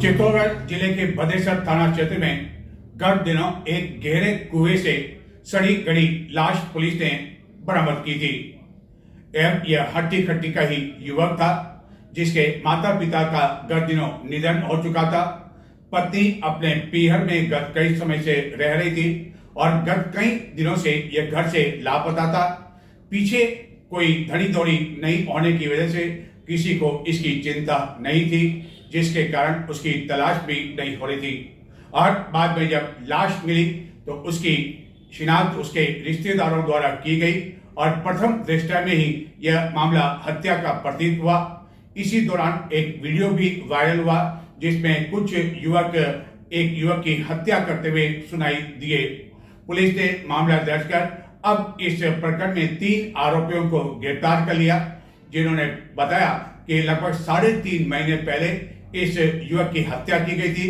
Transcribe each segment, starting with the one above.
चित्तौड़गढ़ जिले के भदेसर थाना क्षेत्र में गत दिनों एक गहरे कुएं से सड़ी गड़ी लाश पुलिस ने बरामद की थी। एवं यह हट्टी खट्टी का ही युवक था जिसके माता पिता का गत दिनों निधन हो चुका था। पत्नी अपने पीहर में गत कई समय से रह रही थी और गत कई दिनों से यह घर से लापता था। पीछे कोई धड़ी दौड़ी नहीं होने की वजह से किसी को इसकी चिंता नहीं थी, जिसके कारण उसकी तलाश भी नहीं हो रही थी। और बाद में जब लाश मिली तो उसकी शिनाख्त उसके रिश्तेदारों द्वारा की गई और प्रथम दृष्टया में ही यह मामला हत्या का प्रतीत हुआ। इसी दौरान एक वीडियो भी वायरल हुआ जिसमें कुछ युवक एक युवक की हत्या करते हुए सुनाई दिए। पुलिस ने मामला दर्ज कर अब इस प्रकरण में 3 आरोपियों को गिरफ्तार कर लिया, जिन्होंने बताया कि लगभग 3.5 महीने पहले इस युवक की हत्या की गई थी।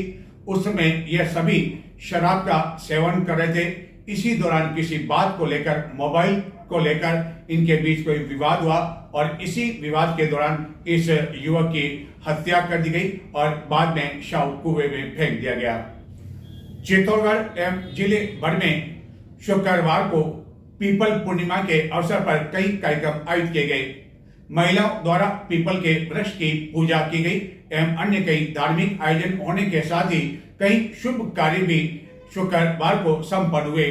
उस समय यह सभी शराब का सेवन कर रहे थे। इसी दौरान किसी बात को लेकर, मोबाइल को लेकर इनके बीच कोई विवाद हुआ और इसी विवाद के दौरान इस युवक की हत्या कर दी गई और बाद में शव कुएं में फेंक दिया गया। चित्तौड़गढ़ एवं जिले भर में शुक्रवार को पीपल पूर्णिमा के अवसर पर कई कार्यक्रम आयोजित किए गए। महिलाओं द्वारा पीपल के वृक्ष की पूजा की गई एवं अन्य कई धार्मिक आयोजन होने के साथ ही कई शुभ कार्य भी शुक्रवार को संपन्न हुए।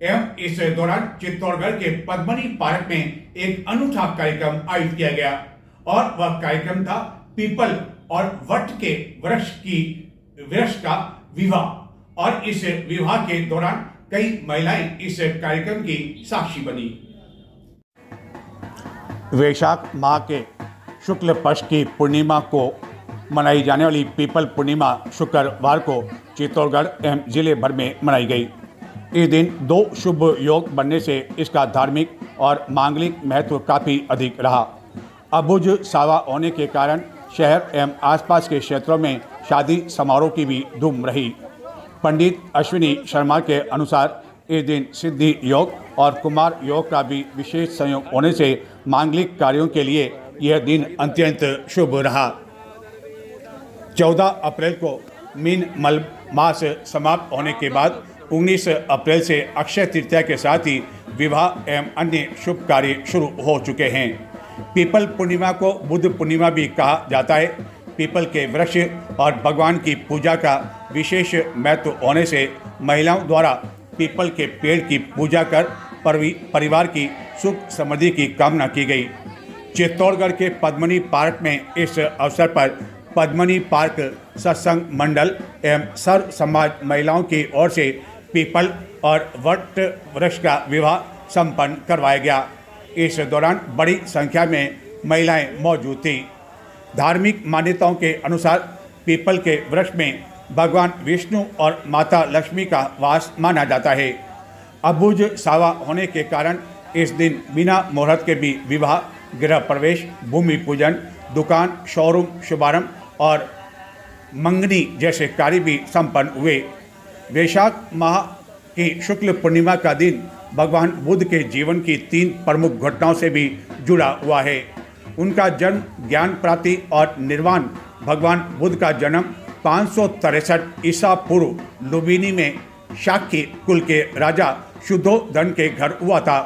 एवं इस दौरान चित्तौड़गढ़ के पद्मनी पार्क में एक अनूठा कार्यक्रम आयोजित किया गया और वह कार्यक्रम था पीपल और वट के वृक्ष का विवाह। और इस विवाह के दौरान कई महिलाएं इस कार्यक्रम की साक्षी बनी। वैशाख माह के शुक्ल पक्ष की पूर्णिमा को मनाई जाने वाली पीपल पूर्णिमा शुक्रवार को चित्तौड़गढ़ एवं जिले भर में मनाई गई। इस दिन 2 शुभ योग बनने से इसका धार्मिक और मांगलिक महत्व काफ़ी अधिक रहा। अबुझ सावा होने के कारण शहर एवं आसपास के क्षेत्रों में शादी समारोह की भी धूम रही। पंडित अश्विनी शर्मा के अनुसार इस दिन सिद्धि योग और कुमार योग का भी विशेष संयोग होने से मांगलिक कार्यों के लिए यह दिन अत्यंत शुभ रहा। 14 अप्रैल को मीन मल मास समाप्त होने के बाद 19 अप्रैल से अक्षय तृतीया के साथ ही विवाह एवं अन्य शुभ कार्य शुरू हो चुके हैं। पीपल पूर्णिमा को बुद्ध पूर्णिमा भी कहा जाता है। पीपल के वृक्ष और भगवान की पूजा का विशेष महत्व होने से महिलाओं द्वारा पीपल के पेड़ की पूजा कर परिवार की सुख समृद्धि की कामना की गई। चित्तौड़गढ़ के पद्मनी पार्क में इस अवसर पर पद्मनी पार्क सत्संग मंडल एवं सर्व समाज महिलाओं की ओर से पीपल और वट वृक्ष का विवाह संपन्न करवाया गया। इस दौरान बड़ी संख्या में महिलाएं मौजूद थीं। धार्मिक मान्यताओं के अनुसार पीपल के वृक्ष में भगवान विष्णु और माता लक्ष्मी का वास माना जाता है। अबुझ सावा होने के कारण इस दिन बिना मुहूर्त के भी विवाह, गृह प्रवेश, भूमि पूजन, दुकान, शोरूम शुभारंभ और मंगनी जैसे कार्य भी संपन्न हुए। वैशाख माह की शुक्ल पूर्णिमा का दिन भगवान बुद्ध के जीवन की 3 प्रमुख घटनाओं से भी जुड़ा हुआ है। उनका जन्म, ज्ञान प्राप्ति और निर्वाण। भगवान बुद्ध का जन्म 563 ईसा पूर्व लुम्बिनी में शाक्य कुल के राजा शुद्धोधन के घर हुआ था।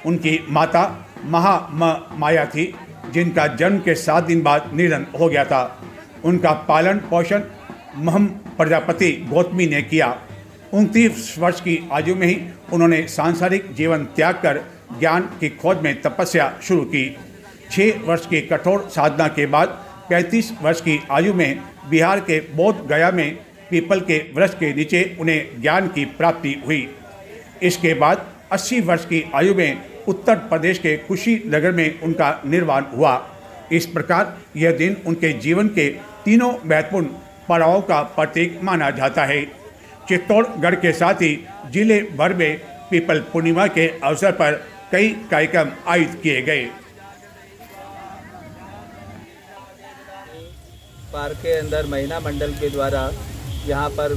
उनकी माता महामाया थी, जिनका जन्म के 7 दिन बाद निधन हो गया था। उनका पालन पोषण महम प्रजापति गौतमी ने किया। 29 वर्ष की आयु में ही उन्होंने सांसारिक जीवन त्याग कर ज्ञान की खोज में तपस्या शुरू की। 6 वर्ष की कठोर साधना के बाद 35 वर्ष की आयु में बिहार के बोध गया में पीपल के वृक्ष के नीचे उन्हें ज्ञान की प्राप्ति हुई। इसके बाद 80 वर्ष की आयु में उत्तर प्रदेश के कुशीनगर में उनका निर्वाण हुआ। इस प्रकार यह दिन उनके जीवन के 3 महत्वपूर्ण पड़ावों का प्रतीक माना जाता है। चित्तौड़गढ़ के साथ ही जिले भर में पीपल पूर्णिमा के अवसर पर कई कार्यक्रम आयोजित किए गए। पार्क के अंदर महिला मंडल के द्वारा यहाँ पर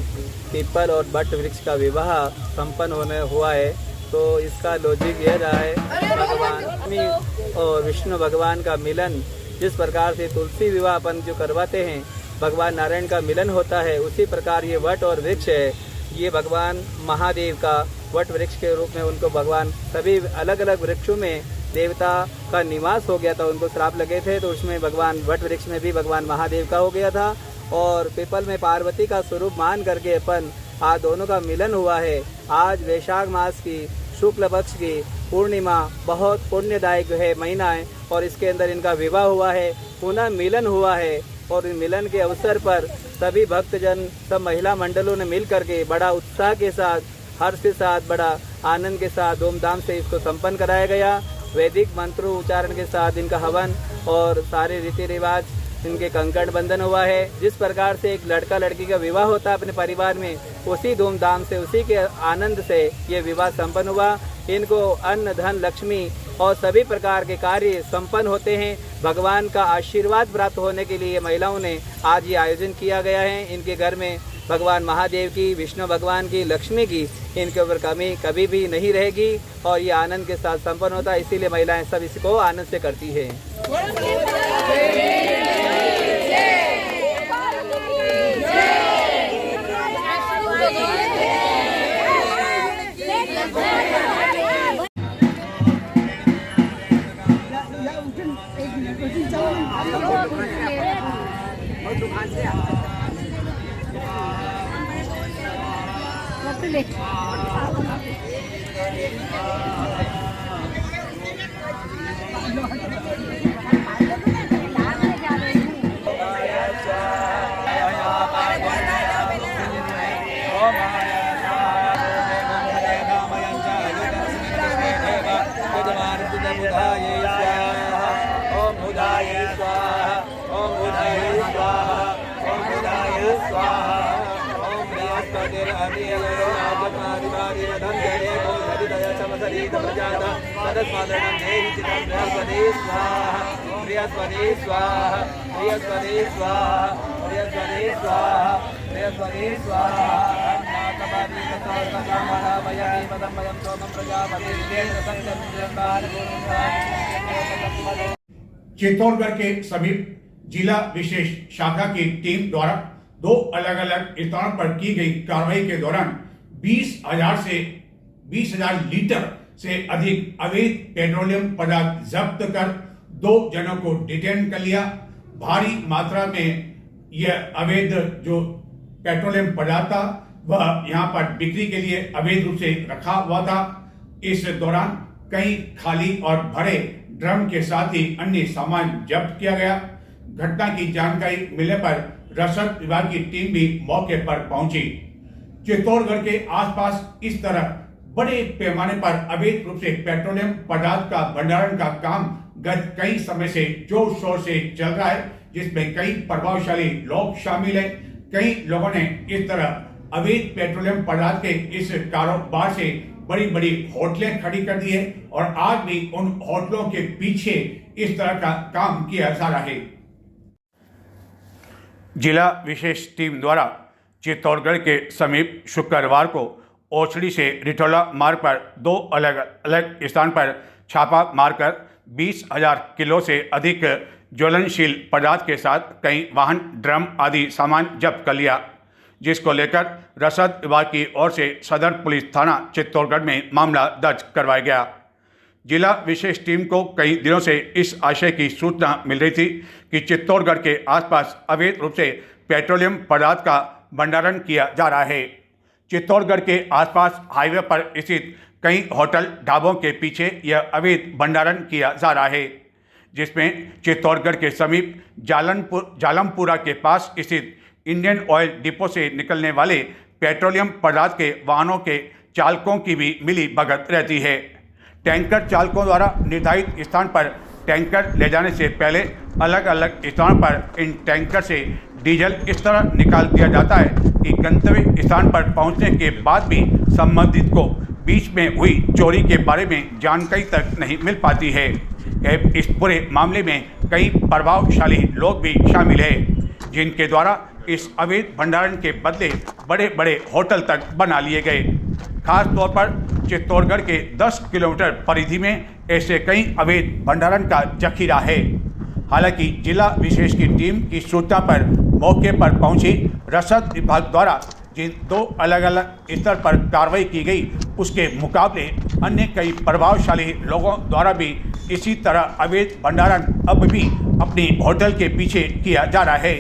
पीपल और बट वृक्ष का विवाह संपन्न होने हुआ है। तो इसका लॉजिक यह रहा है, भगवान और विष्णु भगवान का मिलन जिस प्रकार से तुलसी विवाह अपन जो करवाते हैं, भगवान नारायण का मिलन होता है, उसी प्रकार ये वट और वृक्ष है, ये भगवान महादेव का वट वृक्ष के रूप में उनको भगवान सभी अलग अलग वृक्षों में देवता का निवास हो गया था, उनको श्राप लगे थे, तो उसमें भगवान वट वृक्ष में भी भगवान महादेव का हो गया था। और पीपल में पार्वती का स्वरूप मान करके अपन आज दोनों का मिलन हुआ है। आज वैशाख मास की शुक्ल पक्ष की पूर्णिमा बहुत पुण्यदायक है महीना है और इसके अंदर इनका विवाह हुआ है, पुनः मिलन हुआ है। और इस मिलन के अवसर पर सभी भक्तजन, सब महिला मंडलों ने मिल करके बड़ा उत्साह के साथ, हर्ष के साथ, बड़ा आनंद के साथ धूमधाम से इसको संपन्न कराया गया। वैदिक मंत्रों उच्चारण के साथ इनका हवन और सारे रीति रिवाज, इनके कंकण बंधन हुआ है। जिस प्रकार से एक लड़का लड़की का विवाह होता है अपने परिवार में, उसी धूमधाम से, उसी के आनंद से ये विवाह संपन्न हुआ। इनको अन्न धन लक्ष्मी और सभी प्रकार के कार्य संपन्न होते हैं। भगवान का आशीर्वाद प्राप्त होने के लिए महिलाओं ने आज ये आयोजन किया गया है। इनके घर में भगवान महादेव की, विष्णु भगवान की, लक्ष्मी की इनके ऊपर कमी कभी भी नहीं रहेगी और ये आनंद के साथ संपन्न होता है। इसीलिए महिलाएं सब इसको आनंद से करती है। चित्तौड़गढ़ के समीप जिला विशेष शाखा की टीम द्वारा 2 अलग अलग स्थानों पर की गई कार्रवाई के दौरान 20,000 लीटर से अधिक अवैध पेट्रोलियम पदार्थ जब्त कर 2 जनों को डिटेन कर लिया। भारी मात्रा में यह अवैध जो पेट्रोलियम पदार्थ था वह यहाँ पर बिक्री के लिए अवैध रूप से रखा हुआ था। इस दौरान कई खाली और भरे ड्रम के साथ ही अन्य सामान जब्त किया गया। घटना की जानकारी मिलने पर रसद विभाग की टीम भी मौके पर पहुंची। चित्तौड़गढ़ के आसपास इस तरह बड़े पैमाने पर अवैध रूप से पेट्रोलियम पदार्थ का भंडारण का काम गत कई समय से जोर शोर से चल रहा है, जिसमें कई प्रभावशाली लोग शामिल हैं। कई लोगों ने इस तरह अवैध पेट्रोलियम पदार्थ के इस कारोबार से बड़ी बड़ी होटलें खड़ी कर दी है और आज भी उन होटलों के पीछे इस तरह का काम किया जा रहा है। जिला विशेष टीम द्वारा चित्तौड़गढ़ के समीप शुक्रवार को ओछड़ी से रिठौला मार्ग पर 2 अलग अलग स्थान पर छापा मारकर 20,000 किलो से अधिक ज्वलनशील पदार्थ के साथ कई वाहन, ड्रम आदि सामान जब्त कर लिया, जिसको लेकर रसद विभाग की ओर से सदर पुलिस थाना चित्तौड़गढ़ में मामला दर्ज करवाया गया। जिला विशेष टीम को कई दिनों से इस आशय की सूचना मिल रही थी कि चित्तौड़गढ़ के आसपास अवैध रूप से पेट्रोलियम पदार्थ का भंडारण किया जा रहा है। चित्तौड़गढ़ के आसपास हाईवे पर स्थित कई होटल, ढाबों के पीछे यह अवैध भंडारण किया जा रहा है, जिसमें चित्तौड़गढ़ के समीप जालमपुरा के पास स्थित इंडियन ऑयल डिपो से निकलने वाले पेट्रोलियम पदार्थ के वाहनों के चालकों की भी मिली भगत रहती है। टैंकर चालकों द्वारा निर्धारित स्थान पर टैंकर ले जाने से पहले अलग अलग स्थानों पर इन टैंकर से डीजल इस तरह निकाल दिया जाता है कि गंतव्य स्थान पर पहुंचने के बाद भी संबंधित को बीच में हुई चोरी के बारे में जानकारी तक नहीं मिल पाती है। इस पूरे मामले में कई प्रभावशाली लोग भी शामिल हैं, जिनके द्वारा इस अवैध भंडारण के बदले बड़े बड़े होटल तक बना लिए गए। खास तौर पर चित्तौड़गढ़ के 10 किलोमीटर परिधि में ऐसे कई अवैध भंडारण का जखीरा है। हालांकि जिला विशेष की टीम की सूचना पर मौके पर पहुंची रसद विभाग द्वारा जिन 2 अलग अलग स्तर पर कार्रवाई की गई, उसके मुकाबले अन्य कई प्रभावशाली लोगों द्वारा भी इसी तरह अवैध भंडारण अब भी अपनी होटल के पीछे किया जा रहा है।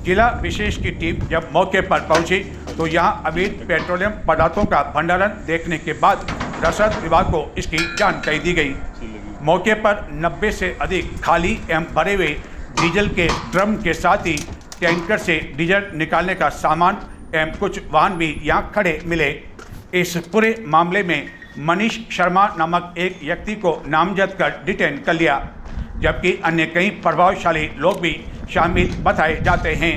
जिला विशेष की टीम जब मौके पर पहुंची तो यहां अवैध पेट्रोलियम पदार्थों का भंडारण देखने के बाद रसद विभाग को इसकी जानकारी दी गई। मौके पर 90 से अधिक खाली एवं भरे हुए डीजल के ड्रम के साथ ही टैंकर से डीजल निकालने का सामान एवं कुछ वाहन भी यहां खड़े मिले। इस पूरे मामले में मनीष शर्मा नामक एक व्यक्ति को नामजद कर डिटेन कर लिया, जबकि अन्य कई प्रभावशाली लोग भी शामिल बताए जाते हैं।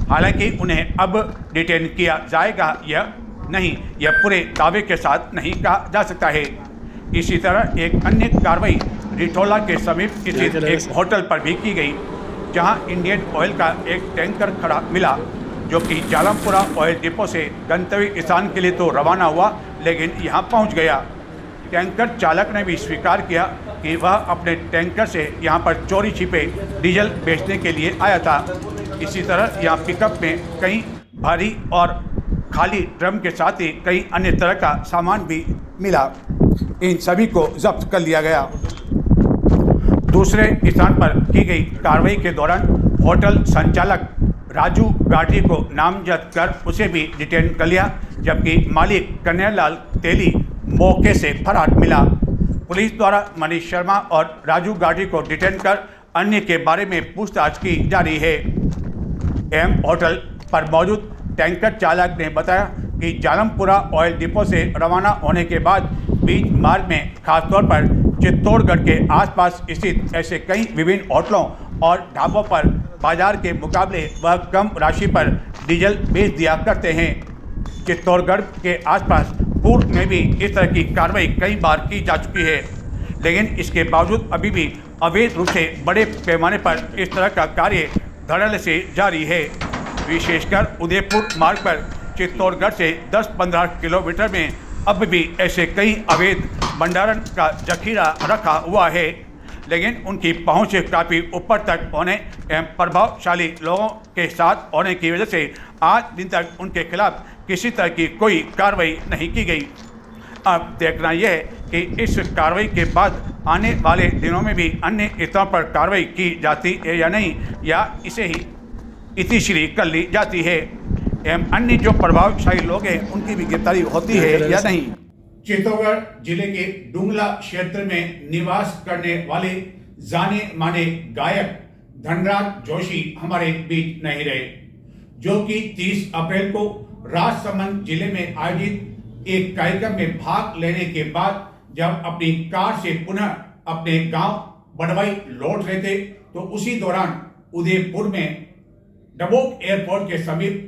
हालांकि उन्हें अब डिटेन किया जाएगा या नहीं, यह पूरे दावे के साथ नहीं कहा जा सकता है। इसी तरह एक अन्य कार्रवाई रिठोला के समीप स्थित एक होटल पर भी की गई, जहां इंडियन ऑयल का एक टैंकर खड़ा मिला, जो कि जालमपुरा ऑयल डिपो से गंतव्य स्थान के लिए तो रवाना हुआ, लेकिन यहां पहुंच गया। टैंकर चालक ने भी स्वीकार किया कि वह अपने टैंकर से यहां पर चोरी छिपे डीजल बेचने के लिए आया था। इसी तरह यहां पिकअप में कई भारी और खाली ड्रम के साथ ही कई अन्य तरह का सामान भी मिला। इन सभी को जब्त कर लिया गया। दूसरे स्थान पर की गई कार्रवाई के दौरान होटल संचालक राजू गाठी को नामजद कर उसे भी डिटेन कर लिया, जबकि मालिक कन्हैयालाल तेली मौके से फरार मिला। पुलिस द्वारा मनीष शर्मा और राजू गाठी को डिटेन कर अन्य के बारे में पूछताछ की जा रही है। एम होटल पर मौजूद टैंकर चालक ने बताया कि जालमपुरा ऑयल डिपो से रवाना होने के बाद बीच मार्ग में खासतौर पर चित्तौड़गढ़ के आसपास स्थित ऐसे कई विभिन्न होटलों और ढाबों पर बाजार के मुकाबले वह कम राशि पर डीजल बेच दिया करते हैं। चित्तौड़गढ़ के आसपास पूर्व में भी इस तरह की कार्रवाई कई बार की जा चुकी है, लेकिन इसके बावजूद अभी भी अवैध रूप से बड़े पैमाने पर इस तरह का कार्य धड़ल्ले से जारी है। विशेषकर उदयपुर मार्ग पर चित्तौड़गढ़ से 10-15 किलोमीटर में अब भी ऐसे कई अवैध भंडारण का जखीरा रखा हुआ है, लेकिन उनकी पहुंच काफ़ी ऊपर तक होने एवं प्रभावशाली लोगों के साथ होने की वजह से आज दिन तक उनके खिलाफ किसी तरह की कोई कार्रवाई नहीं की गई। अब देखना यह है कि इस कार्रवाई के बाद आने वाले दिनों में भी अन्य स्तरों पर कार्रवाई की जाती है या नहीं, या इसे ही इतिश्री कर ली जाती है एवं अन्य जो प्रभावशाली लोग हैं उनकी भी गिरफ्तारी होती है या नहीं। चित्तौड़गढ़ जिले के डुंगला क्षेत्र में निवास करने वाले जाने माने गायक धनराज जोशी हमारे बीच नहीं रहे, जो कि 30 अप्रैल को राजसमंद जिले में आयोजित एक कार्यक्रम में भाग लेने के बाद जब अपनी कार से पुनः अपने गांव बड़वाई लौट रहे थे, तो उसी दौरान उदयपुर में डबोक एयरपोर्ट के समीप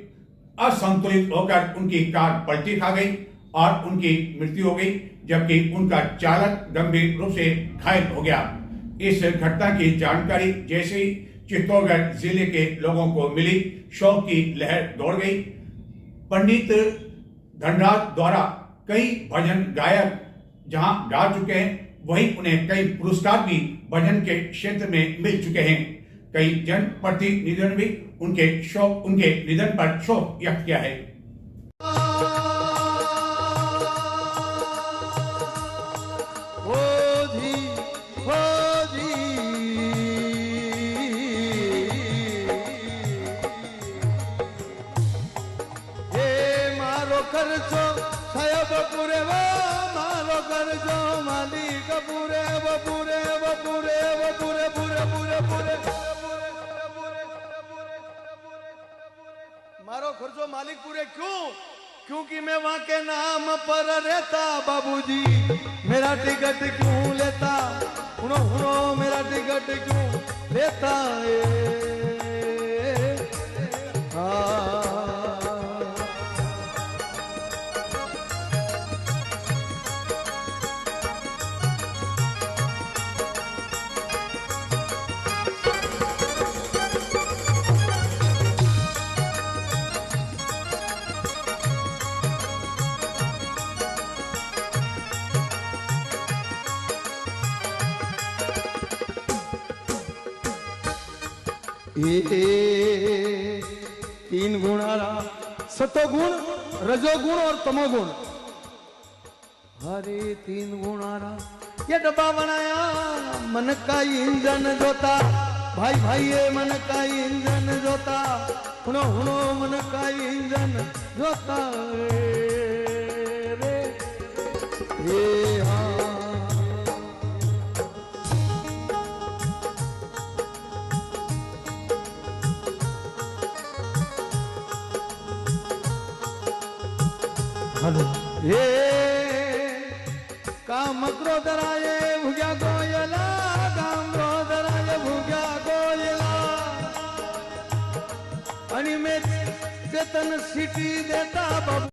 असंतुलित होकर उनकी कार पलटी खा गई और उनकी मृत्यु हो गई, जबकि उनका चालक गंभीर रूप से घायल हो गया। इस घटना की जानकारी जैसे ही चित्तौड़गढ़ जिले के लोगों को मिली, शोक की लहर दौड़ गई। पंडित धनराज द्वारा कई भजन गायक जहां गा चुके हैं, वहीं उन्हें कई पुरस्कार भी भजन के क्षेत्र में मिल चुके हैं। कई जनप्रतिनिधियों ने भी उनके निधन पर शोक व्यक्त किया है। करजो साहेब पूरे वो मारो करजो मालिक पूरे वो पूरे वो पूरे वो पूरे पूरे पूरे पूरे मारो खर्चो मालिक पूरे क्यों? क्योंकि मैं वहां के नाम पर रहता बाबूजी, मेरा टिकट क्यों लेता? हुनो हुनो मेरा टिकट क्यों लेता है? तीन गुण आ रहा, सतोगुण, रजोगुण और तमोगुण। हरे तीन गुण आ रहा। ये डब्बा बनाया मन का इंजन जोता, भाई भाई ये मन का इंजन जोता, हुनो हुनो मन का इंजन जोता रे ये हाँ। हे काम क्रोध राये भुग्या गोयला, काम क्रोध राये भुग्या गोयला, आणि में चेतन सिटी देता बाबू।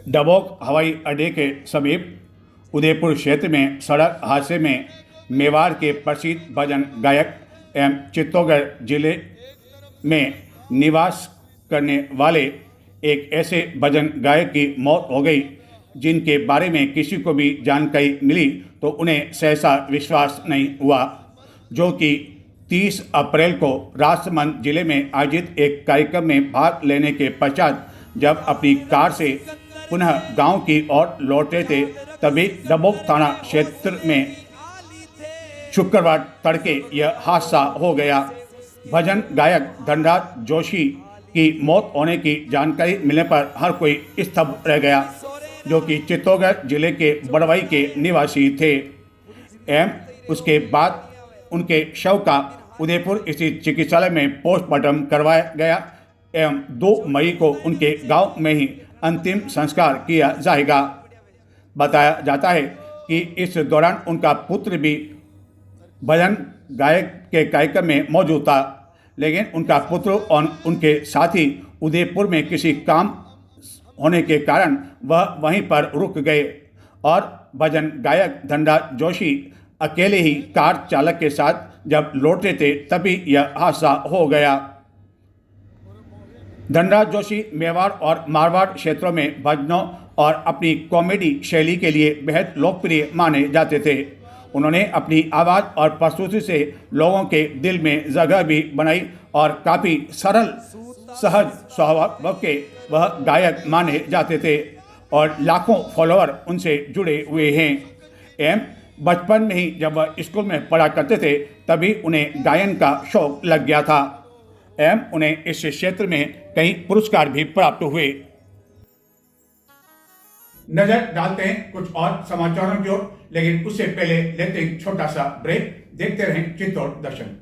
डबोक हवाई अड्डे के समीप उदयपुर क्षेत्र में सड़क हादसे में मेवाड़ के प्रसिद्ध भजन गायक एवं चित्तौड़गढ़ जिले में निवास करने वाले एक ऐसे भजन गायक की मौत हो गई जिनके बारे में किसी को भी जानकारी मिली तो उन्हें सहसा विश्वास नहीं हुआ, जो कि 30 अप्रैल को राजसमंद जिले में आयोजित एक कार्यक्रम में भाग लेने के पश्चात जब अपनी कार से पुनः गांव की ओर लौट रहे थे तभी डबोक थाना क्षेत्र में शुक्रवार तड़के यह हादसा हो गया। भजन गायक धनराज जोशी की मौत होने की जानकारी मिलने पर हर कोई स्तब्ध रह गया, जो कि चित्तौड़गढ़ जिले के बड़वाई के निवासी थे एवं उसके बाद उनके शव का उदयपुर स्थित चिकित्सालय में पोस्टमार्टम करवाया गया एवं 2 मई को उनके गांव में ही अंतिम संस्कार किया जाएगा। बताया जाता है कि इस दौरान उनका पुत्र भी भजन गायक के कार्यक्रम में मौजूद था, लेकिन उनका पुत्र और उनके साथी उदयपुर में किसी काम होने के कारण वह वहीं पर रुक गए और भजन गायक धनराज जोशी अकेले ही कार चालक के साथ जब लौट रहे थे तभी यह हादसा हो गया। धनराज जोशी मेवाड़ और मारवाड़ क्षेत्रों में भजनों और अपनी कॉमेडी शैली के लिए बेहद लोकप्रिय माने जाते थे। उन्होंने अपनी आवाज़ और प्रस्तुति से लोगों के दिल में जगह भी बनाई और काफ़ी सरल सहज स्वभाव के वह गायक माने जाते थे और लाखों फॉलोअर उनसे जुड़े हुए हैं एवं बचपन में ही जब वह स्कूल में पढ़ा करते थे तभी उन्हें गायन का शौक लग गया था एवं उन्हें इस क्षेत्र में कई पुरस्कार भी प्राप्त हुए। नजर डालते हैं कुछ और समाचारों की ओर, लेकिन उससे पहले लेते हैं छोटा सा ब्रेक। देखते रहें चित्तौड़ दर्शन।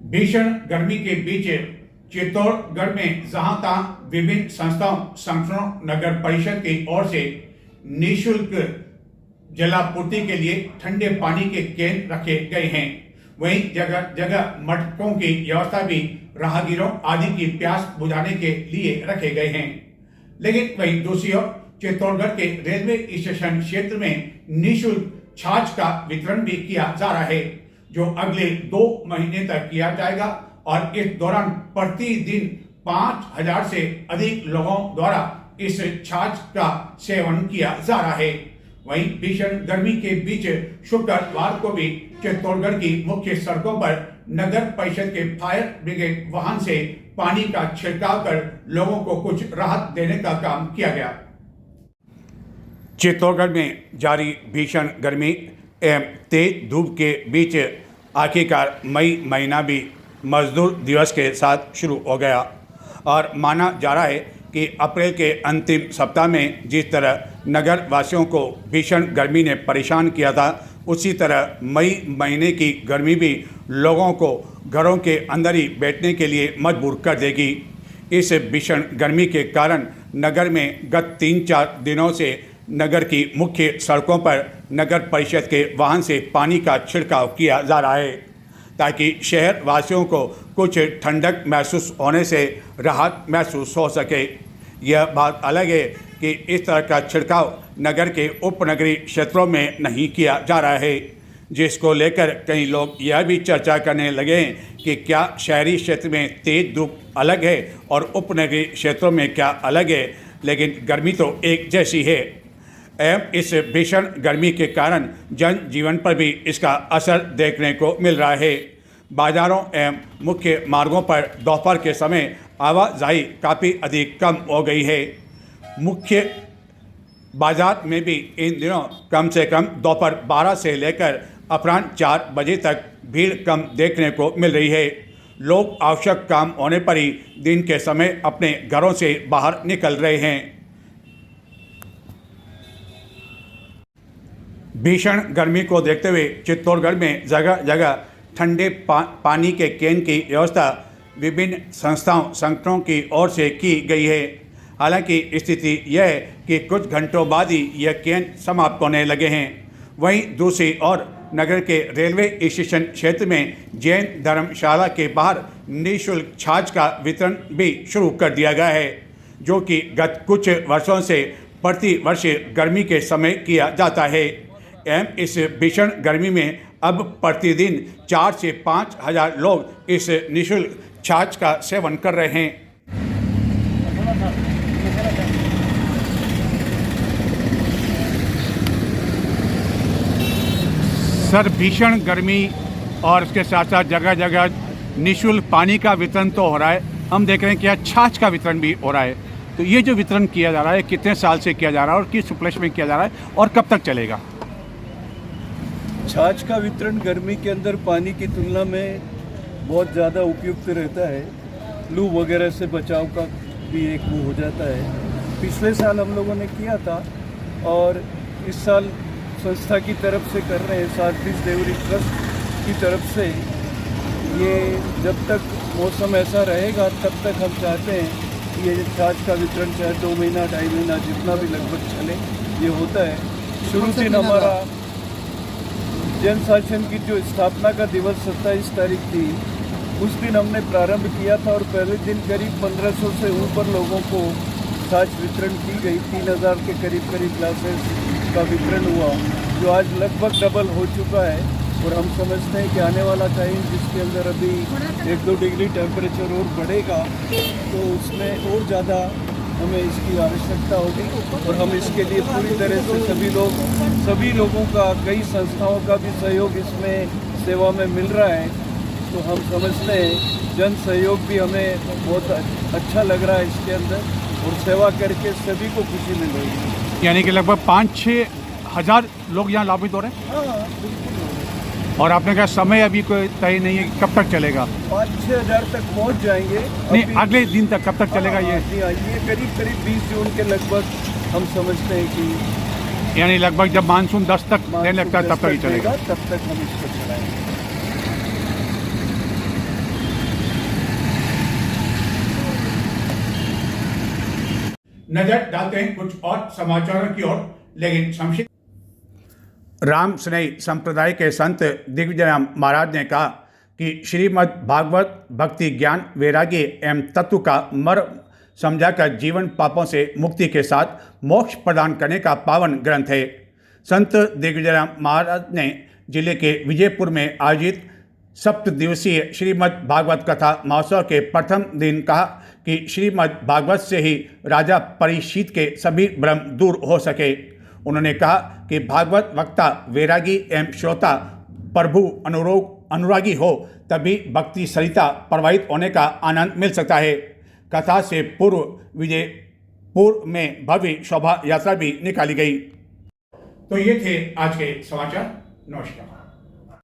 भीषण गर्मी के बीच चित्तौड़गढ़ में जहां तहां विभिन्न संस्थाओं संगठनों नगर परिषद की ओर से निःशुल्क जलापूर्ति के लिए ठंडे पानी के केन रखे गए हैं, वहीं जगह जगह मटकों की व्यवस्था भी राहगीरों आदि की प्यास बुझाने के लिए रखे गए हैं। लेकिन वहीं दूसरी ओर चित्तौड़गढ़ के रेलवे स्टेशन क्षेत्र में निःशुल्क छाछ का वितरण भी किया जा रहा है, जो अगले 2 महीने तक किया जाएगा और इस दौरान प्रतिदिन 5000 से अधिक लोगों द्वारा इस छाछ का सेवन किया जा रहा है। वहीं भीषण गर्मी के बीच शुक्रवार को भी चित्तौड़गढ़ की मुख्य सड़कों पर नगर परिषद के फायर ब्रिगेड वाहन से पानी का छिड़काव कर लोगों को कुछ राहत देने का काम किया गया। चित्तौड़गढ़ में जारी भीषण गर्मी एवं तेज धूप के बीच आखिरकार मई महीना भी मजदूर दिवस के साथ शुरू हो गया और माना जा रहा है कि अप्रैल के अंतिम सप्ताह में जिस तरह नगर वासियों को भीषण गर्मी ने परेशान किया था, उसी तरह मई महीने की गर्मी भी लोगों को घरों के अंदर ही बैठने के लिए मजबूर कर देगी। इस भीषण गर्मी के कारण नगर में गत 3-4 दिनों से नगर की मुख्य सड़कों पर नगर परिषद के वाहन से पानी का छिड़काव किया जा रहा है, ताकि शहर वासियों को कुछ ठंडक महसूस होने से राहत महसूस हो सके। यह बात अलग है कि इस तरह का छिड़काव नगर के उपनगरीय क्षेत्रों में नहीं किया जा रहा है, जिसको लेकर कई लोग यह भी चर्चा करने लगे हैं कि क्या शहरी क्षेत्र में तेज धूप अलग है और उपनगरीय क्षेत्रों में क्या अलग है, लेकिन गर्मी तो एक जैसी है। एवं इस भीषण गर्मी के कारण जनजीवन पर भी इसका असर देखने को मिल रहा है। बाजारों एवं मुख्य मार्गों पर दोपहर के समय आवाजाही काफ़ी अधिक कम हो गई है। मुख्य बाजार में भी इन दिनों कम से कम दोपहर 12 से लेकर अपराह्न 4 बजे तक भीड़ कम देखने को मिल रही है। लोग आवश्यक काम होने पर ही दिन के समय अपने घरों से बाहर निकल रहे हैं। भीषण गर्मी को देखते हुए चित्तौड़गढ़ में जगह जगह ठंडे पानी के कैन की व्यवस्था विभिन्न संस्थाओं संगठनों की ओर से की गई है। हालांकि स्थिति यह है कि कुछ घंटों बाद ही यह कैन समाप्त होने लगे हैं। वहीं दूसरी ओर नगर के रेलवे स्टेशन क्षेत्र में जैन धर्मशाला के बाहर निःशुल्क छाछ का वितरण भी शुरू कर दिया गया है, जो कि गत कुछ वर्षों से प्रति वर्ष गर्मी के समय किया जाता है। एवं इस भीषण गर्मी में अब प्रतिदिन 4 से 5 हज़ार लोग इस निःशुल्क छाछ का सेवन कर रहे हैं। सर, भीषण गर्मी और इसके साथ साथ जगह जगह निःशुल्क पानी का वितरण तो हो रहा है, हम देख रहे हैं कि छाछ का वितरण भी हो रहा है। तो ये जो वितरण किया जा रहा है कितने साल से किया जा रहा है और किस उपलक्ष्य में किया जा रहा है और कब तक चलेगा? छाछ का वितरण गर्मी के अंदर पानी की तुलना में बहुत ज़्यादा उपयुक्त रहता है। लू वगैरह से बचाव का भी एक वो हो जाता है। पिछले साल हम लोगों ने किया था और इस साल संस्था की तरफ से कर रहे हैं, सारथीज देवरी ट्रस्ट की तरफ से। ये जब तक मौसम ऐसा रहेगा तब तक हम चाहते हैं कि ये छाछ का वितरण चाहे 2 महीना 2.5 महीना जितना भी लगभग चले, ये होता है। शुरू दिन हमारा जन शासन की जो स्थापना का दिवस 27 तारीख थी, उस दिन हमने प्रारंभ किया था और पहले दिन करीब 1500 से ऊपर लोगों को छाछ वितरण की गई। 3000 के करीब ग्लासेस का वितरण हुआ, जो आज लगभग डबल हो चुका है। और हम समझते हैं कि आने वाला टाइम जिसके अंदर अभी 1-2 डिग्री टेम्परेचर और बढ़ेगा, तो उसमें और ज़्यादा हमें इसकी आवश्यकता होगी। और हम इसके लिए पूरी तरह से सभी लोगों का, कई संस्थाओं का भी सहयोग इसमें सेवा में मिल रहा है। तो हम समझते हैं जन सहयोग भी हमें बहुत अच्छा लग रहा है इसके अंदर, और सेवा करके सभी को खुशी मिल रही है। यानी कि लगभग 5-6 हज़ार लोग यहाँ लाभित हो रहे हैं। हाँ, बिल्कुल। और आपने कहा समय अभी कोई तय नहीं है कि कब तक चलेगा? 5-6 हज़ार तक पहुँच जाएंगे। नहीं, अगले दिन तक कब तक चलेगा ये? ये करीब 20 जून के लगभग हम समझते हैं कि, यानी लगभग जब मानसून 10 तक देने लगता है तब तक ही चलेगा। तब तक हम इसको चलाएंगे। नजर डालते हैं कुछ और समाचारों की ओर, लेकिन संक्षिप्त। राम स्नेही संप्रदाय के संत दिग्विजय महाराज ने कहा कि श्रीमद् भागवत भक्ति ज्ञान वैराग्य एवं तत्व का मर्म समझाकर जीवन पापों से मुक्ति के साथ मोक्ष प्रदान करने का पावन ग्रंथ है। संत दिग्विजय महाराज ने जिले के विजयपुर में आयोजित 7 दिवसीय श्रीमद् भागवत कथा महोत्सव के प्रथम दिन कहा कि श्रीमद् भागवत से ही राजा परीक्षित के सभी भ्रम दूर हो सके। उन्होंने कहा कि भागवत वक्ता वैरागी एवं श्रोता प्रभु अनुरागी हो तभी भक्ति सरिता प्रवाहित होने का आनंद मिल सकता है। कथा से पूर्व विजयपुर में भव्य शोभा यात्रा भी निकाली गई। तो ये थे आज के समाचार। नमस्कार।